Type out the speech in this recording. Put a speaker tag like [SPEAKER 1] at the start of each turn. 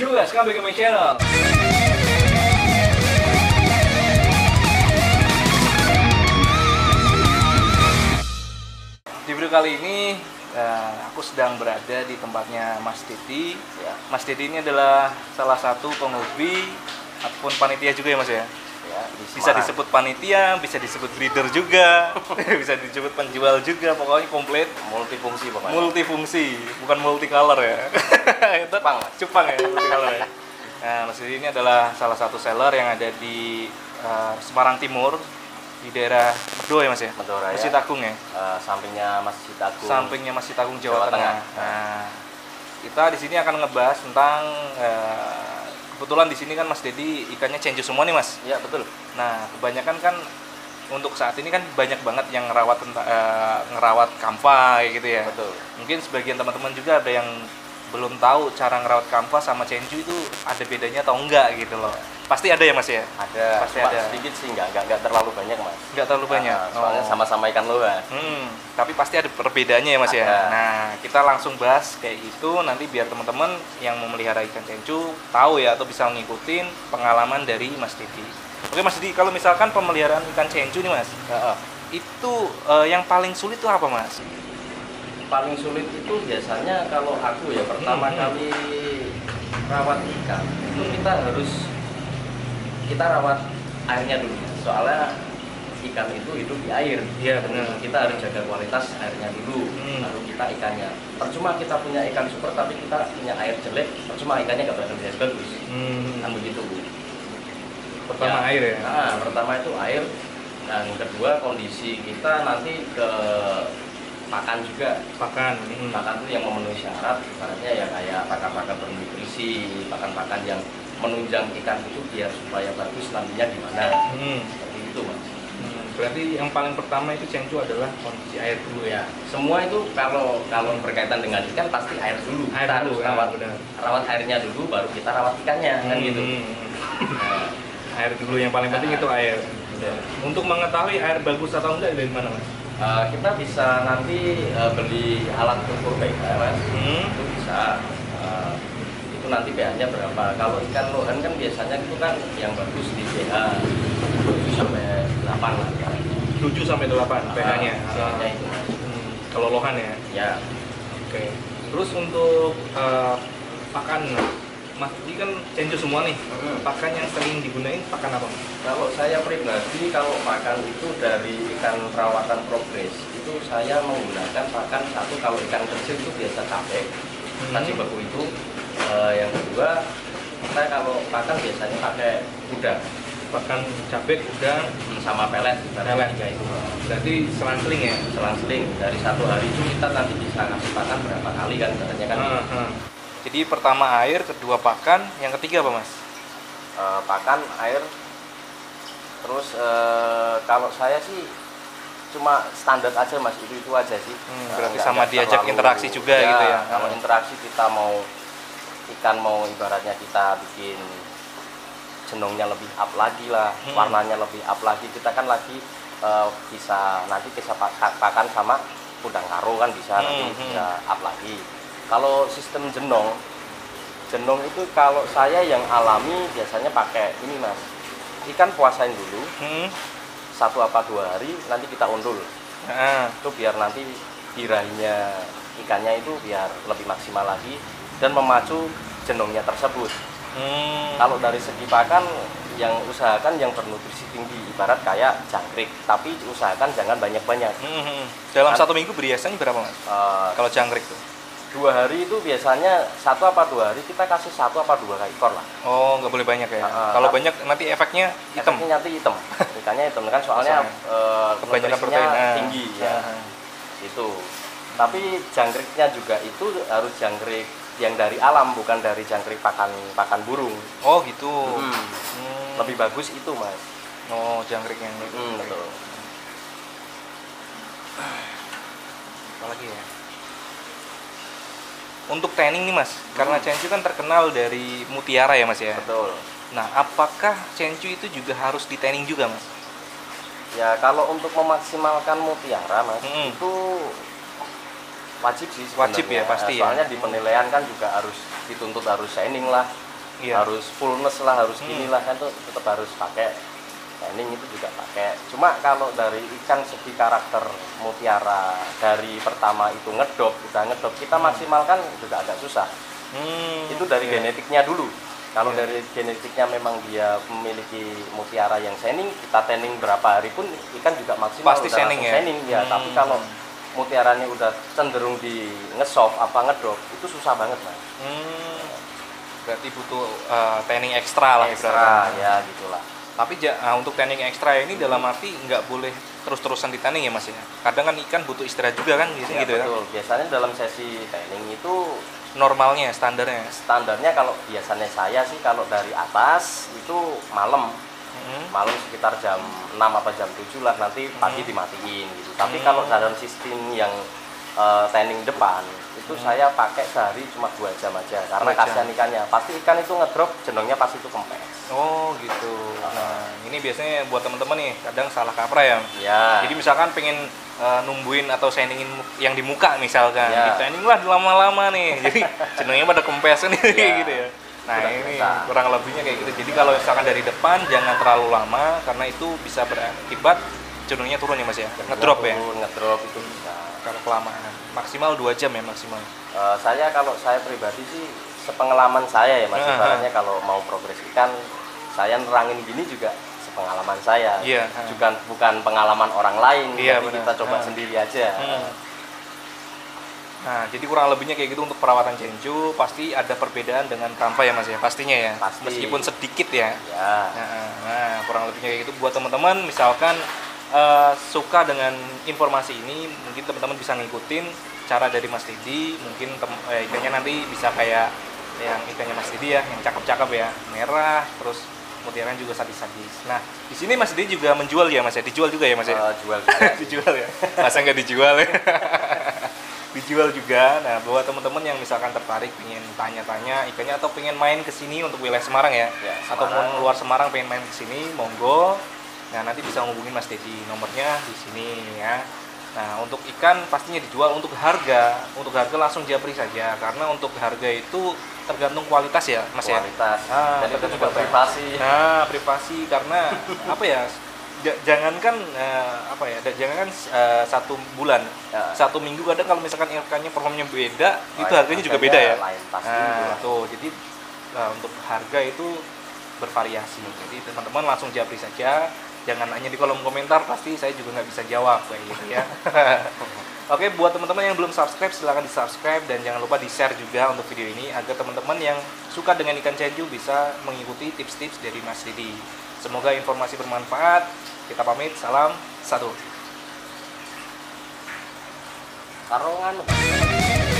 [SPEAKER 1] Guys, come back to my channel. Di video kali ini aku sedang berada di tempatnya Mas Didi. Ya, Mas Didi ini adalah salah satu penghobi ataupun panitia juga ya Mas ya.
[SPEAKER 2] Ya,
[SPEAKER 1] Bisa disebut panitia, bisa disebut breeder juga, bisa disebut penjual juga, pokoknya komplit.
[SPEAKER 2] multifungsi pokoknya.
[SPEAKER 1] Multifungsi, bukan multicolor ya. Itu
[SPEAKER 2] Cupang.
[SPEAKER 1] Cupang ya, multicolor ya. Nah, Mas Didi ini adalah salah satu seller yang ada di Semarang Timur, di daerah Medo ya Mas ya?
[SPEAKER 2] Medora ya.
[SPEAKER 1] Masjid Agung ya?
[SPEAKER 2] Sampingnya Masjid Agung.
[SPEAKER 1] Sampingnya Masjid Agung Jawa,
[SPEAKER 2] Jawa
[SPEAKER 1] Tengah.
[SPEAKER 2] Tengah.
[SPEAKER 1] Nah, kita di sini akan ngebahas tentang kebetulan di sini kan Mas Dedi ikannya cenju semua nih Mas.
[SPEAKER 2] Iya betul.
[SPEAKER 1] Nah, kebanyakan kan untuk saat ini kan banyak banget yang ngerawat kampai gitu ya.
[SPEAKER 2] Betul.
[SPEAKER 1] Mungkin sebagian teman-teman juga ada yang belum tahu cara ngerawat kampa sama cenju itu ada bedanya atau enggak gitu loh. Pasti ada ya Mas ya?
[SPEAKER 2] Ada.
[SPEAKER 1] Pasti
[SPEAKER 2] Cuma
[SPEAKER 1] ada.
[SPEAKER 2] sedikit sih, nggak terlalu banyak Mas.
[SPEAKER 1] Enggak terlalu banyak.
[SPEAKER 2] Soalnya sama-sama ikan lohan.
[SPEAKER 1] Tapi pasti ada perbedaannya ya Mas ya.
[SPEAKER 2] Ada.
[SPEAKER 1] Nah, kita langsung bahas kayak gitu nanti biar teman-teman yang memelihara ikan cenju tahu ya atau bisa ngikutin pengalaman dari Mas Didi. Oke Mas Didi, kalau misalkan pemeliharaan ikan cenju nih Mas, itu yang paling sulit itu apa Mas?
[SPEAKER 2] Paling sulit itu biasanya kalau aku ya pertama kali rawat ikan itu kita rawat airnya dulu. Soalnya ikan itu hidup di air.
[SPEAKER 1] Iya benar.
[SPEAKER 2] Kita harus jaga kualitas airnya dulu, baru kita ikannya. Percuma kita punya ikan super tapi kita punya air jelek, percuma ikannya nggak bakal bisa bagus. Kan begitu Bu.
[SPEAKER 1] Pertama
[SPEAKER 2] Ya.
[SPEAKER 1] air ya.
[SPEAKER 2] Nah, pertama itu air, dan kedua kondisi kita nanti ke pakan juga.
[SPEAKER 1] Pakan.
[SPEAKER 2] Pakan itu yang memenuhi syarat, ibaratnya ya kayak pakan-pakan bernutrisi, pakan-pakan yang menunjang ikan itu biar supaya bagus nantinya gimana. Seperti itu Mas.
[SPEAKER 1] Berarti yang paling pertama itu cenju adalah kondisi air dulu ya.
[SPEAKER 2] Semua itu kalau berkaitan dengan ikan pasti air dulu.
[SPEAKER 1] Air
[SPEAKER 2] Kita
[SPEAKER 1] dulu,
[SPEAKER 2] harus
[SPEAKER 1] benar.
[SPEAKER 2] rawat airnya dulu, baru kita rawat ikannya kan gitu. Nah,
[SPEAKER 1] Air dulu yang paling penting itu air. Untuk mengetahui air bagus atau enggak dari mana Mas?
[SPEAKER 2] kita bisa nanti beli alat ukur pH Mas. Itu bisa. Itu nanti pH-nya berapa. Kalau ikan lohan kan biasanya itu kan yang bagus di pH 7 sampai 8 lah.
[SPEAKER 1] 7 sampai 8 pH-nya.
[SPEAKER 2] pH-nya itu Mas.
[SPEAKER 1] Kalau lohan ya.
[SPEAKER 2] Ya.
[SPEAKER 1] Oke. Terus untuk pakan Mas, ini kan cenju semua nih. Pakan yang sering digunain pakan apa Mas?
[SPEAKER 2] Kalau saya pribadi, kalau pakan itu dari ikan perawatan progres, itu saya menggunakan pakan satu. Kalau ikan kecil itu biasa capek, kasih beku itu. Yang kedua, kita kalau pakan biasanya pakai udang.
[SPEAKER 1] Pakan cabai, udang,
[SPEAKER 2] Sama pelet.
[SPEAKER 1] pelet.
[SPEAKER 2] Tiga itu.
[SPEAKER 1] Berarti selang-seling ya?
[SPEAKER 2] Selang-seling dari satu hari itu kita nanti bisa ngasih pakan berapa kali kan katanya kan.
[SPEAKER 1] Jadi pertama air, kedua pakan, yang ketiga apa Mas?
[SPEAKER 2] Pakan, air, terus kalau saya sih cuma standar aja Mas, itu aja sih.
[SPEAKER 1] Berarti
[SPEAKER 2] Nggak
[SPEAKER 1] sama diajak
[SPEAKER 2] terlalu-
[SPEAKER 1] interaksi juga gitu ya?
[SPEAKER 2] Kalau interaksi kita mau ikan mau ibaratnya kita bikin jenongnya lebih up lagi lah, warnanya lebih up lagi, kita kan lagi bisa nanti bisa pakan sama udang karo kan bisa nanti bisa up lagi. Kalau sistem jenong itu kalau saya yang alami biasanya pakai ini Mas, ikan puasain dulu 1 apa 2 hari, nanti kita undul. Itu biar nanti birahinya ikannya itu biar lebih maksimal lagi dan memacu jenongnya tersebut. Kalau dari segi pakan, yang usahakan yang bernutrisi tinggi, ibarat kayak jangkrik, tapi usahakan jangan banyak-banyak.
[SPEAKER 1] Dalam 1 minggu biasanya berapa Mas? Kalau jangkrik tuh?
[SPEAKER 2] 2 hari itu biasanya 1 apa 2 hari kita kasih 1 apa 2 ekor lah.
[SPEAKER 1] Oh, nggak boleh banyak ya? Kalau banyak nanti efeknya hitam?
[SPEAKER 2] Efeknya nanti hitam, ikannya hitam kan soalnya
[SPEAKER 1] kebanyakan
[SPEAKER 2] nutrisinya
[SPEAKER 1] protein
[SPEAKER 2] tinggi ya. Itu. Tapi jangkriknya juga itu harus jangkrik yang dari alam, bukan dari jangkrik pakan burung.
[SPEAKER 1] Oh gitu.
[SPEAKER 2] Lebih bagus itu Mas.
[SPEAKER 1] Oh, jangkrik yang
[SPEAKER 2] Betul.
[SPEAKER 1] Apalagi ya? Untuk training nih Mas, karena cenju kan terkenal dari mutiara ya Mas ya.
[SPEAKER 2] Betul.
[SPEAKER 1] Nah, apakah cenju itu juga harus di training juga Mas?
[SPEAKER 2] Ya kalau untuk memaksimalkan mutiara Mas, itu wajib sih sebenarnya.
[SPEAKER 1] Wajib ya pasti ya.
[SPEAKER 2] Soalnya di penilaian kan juga harus dituntut harus shining lah,
[SPEAKER 1] Iya.
[SPEAKER 2] harus fullness lah, harus ginilah kan tuh tetap harus pakai tanning, itu juga pakai. Cuma kalau dari ikan segi karakter mutiara dari pertama itu udah ngedop kita maksimalkan juga agak susah. Itu dari
[SPEAKER 1] iya.
[SPEAKER 2] genetiknya dulu. Kalau
[SPEAKER 1] Iya.
[SPEAKER 2] dari genetiknya memang dia memiliki mutiara yang shining, kita tanning berapa hari pun ikan juga maksimal
[SPEAKER 1] Pasti
[SPEAKER 2] udah
[SPEAKER 1] shining
[SPEAKER 2] langsung
[SPEAKER 1] ya?
[SPEAKER 2] shining ya. Tapi kalau mutiaranya udah cenderung di nge-soft apa ngedrop, itu susah banget Mas.
[SPEAKER 1] Berarti butuh tanning ekstra lah
[SPEAKER 2] Ekstra
[SPEAKER 1] ibaratnya.
[SPEAKER 2] ya gitulah.
[SPEAKER 1] Tapi untuk tanning ekstra ini dalam arti nggak boleh terus-terusan di tanning ya Mas ya. Kadang kan ikan butuh istirahat juga kan gitu
[SPEAKER 2] Ya,
[SPEAKER 1] gitu ya.
[SPEAKER 2] betul. Biasanya dalam sesi tanning itu
[SPEAKER 1] Normalnya, standarnya.
[SPEAKER 2] standarnya kalau biasanya saya sih kalau dari atas itu malam sekitar jam 6 apa jam 7 lah, nanti pagi dimatiin gitu. Tapi kalau dalam sistem yang tanning depan itu saya pakai sehari cuma 2 jam aja karena
[SPEAKER 1] 2 jam.
[SPEAKER 2] kasihan ikannya. Pasti ikan itu ngedrop, jenongnya pasti itu kempes.
[SPEAKER 1] Oh gitu. Nah ini biasanya buat teman-teman nih kadang salah kaprah ya.
[SPEAKER 2] Ya.
[SPEAKER 1] Jadi misalkan pengen numbuin atau shiningin yang di muka misalkan,
[SPEAKER 2] Ya.
[SPEAKER 1] di tanning lah lama-lama nih. Jadi jenongnya pada kempes nih
[SPEAKER 2] Ya.
[SPEAKER 1] gitu ya. Nah
[SPEAKER 2] Sudah
[SPEAKER 1] ini
[SPEAKER 2] biasa.
[SPEAKER 1] kurang lebihnya kayak gitu. Jadi kalau misalkan dari depan jangan terlalu lama karena itu bisa berakibat jenongnya turun ya Mas ya. Ngedrop ya.
[SPEAKER 2] Ngedrop itu bisa.
[SPEAKER 1] Kalau kelamaan. Maksimal 2 jam ya maksimal.
[SPEAKER 2] Kalau saya pribadi sih sepengalaman saya ya Mas,
[SPEAKER 1] Aha.
[SPEAKER 2] ibaratnya kalau mau progres ikan saya nerangin gini juga sepengalaman saya.
[SPEAKER 1] Iya.
[SPEAKER 2] Bukan pengalaman orang lain,
[SPEAKER 1] Iya,
[SPEAKER 2] tapi
[SPEAKER 1] benar.
[SPEAKER 2] kita coba sendiri aja.
[SPEAKER 1] Nah, jadi kurang lebihnya kayak gitu untuk perawatan Chenchu pasti ada perbedaan dengan Kampa ya Mas ya, pastinya ya.
[SPEAKER 2] Pasti.
[SPEAKER 1] Meskipun sedikit ya.
[SPEAKER 2] Ya.
[SPEAKER 1] Nah, kurang lebihnya kayak gitu buat teman-teman misalkan suka dengan informasi ini, mungkin teman-teman bisa ngikutin cara dari Mas Didi, mungkin ikannya nanti bisa kayak yang ikannya Mas Didi ya, yang cakep-cakep ya, merah, terus mutiaranya juga sadis-sadis. Nah, di sini Mas Didi juga menjual ya Mas ya, dijual juga ya Mas ya?
[SPEAKER 2] Jual juga.
[SPEAKER 1] Dijual ya, masa nggak dijual ya? Dijual juga. Nah, buat teman-teman yang misalkan tertarik pengen tanya-tanya ikannya atau pengen main ke sini untuk wilayah Semarang ya,
[SPEAKER 2] Ya,
[SPEAKER 1] ataupun
[SPEAKER 2] Semarang.
[SPEAKER 1] luar Semarang pengen main ke sini, monggo. Nah, nanti bisa hubungin Mas Dedi, nomornya di sini ya. Nah, untuk ikan pastinya dijual. Untuk harga langsung japri saja karena untuk harga itu tergantung kualitas ya, Mas ya.
[SPEAKER 2] Kualitas.
[SPEAKER 1] Ah,
[SPEAKER 2] Dan itu
[SPEAKER 1] tergantung
[SPEAKER 2] juga
[SPEAKER 1] kualitas.
[SPEAKER 2] privasi.
[SPEAKER 1] Nah, privasi karena apa ya? Jangankan jangankan 1 bulan,
[SPEAKER 2] Ya.
[SPEAKER 1] 1 minggu kadang kalau misalkan ikannya performnya beda, itu
[SPEAKER 2] Lain
[SPEAKER 1] harganya juga beda ya.
[SPEAKER 2] Lain pasti.
[SPEAKER 1] Nah, tuh jadi untuk harga itu bervariasi. Jadi teman-teman langsung japri saja, jangan hanya di kolom komentar, pasti saya juga nggak bisa jawab kayak gitu ya. Oke, buat teman-teman yang belum subscribe silahkan di subscribe dan jangan lupa di share juga untuk video ini agar teman-teman yang suka dengan ikan Chenchu bisa mengikuti tips-tips dari Mas Didi. Semoga informasi bermanfaat. Kita pamit, salam satu.
[SPEAKER 2] Karongan.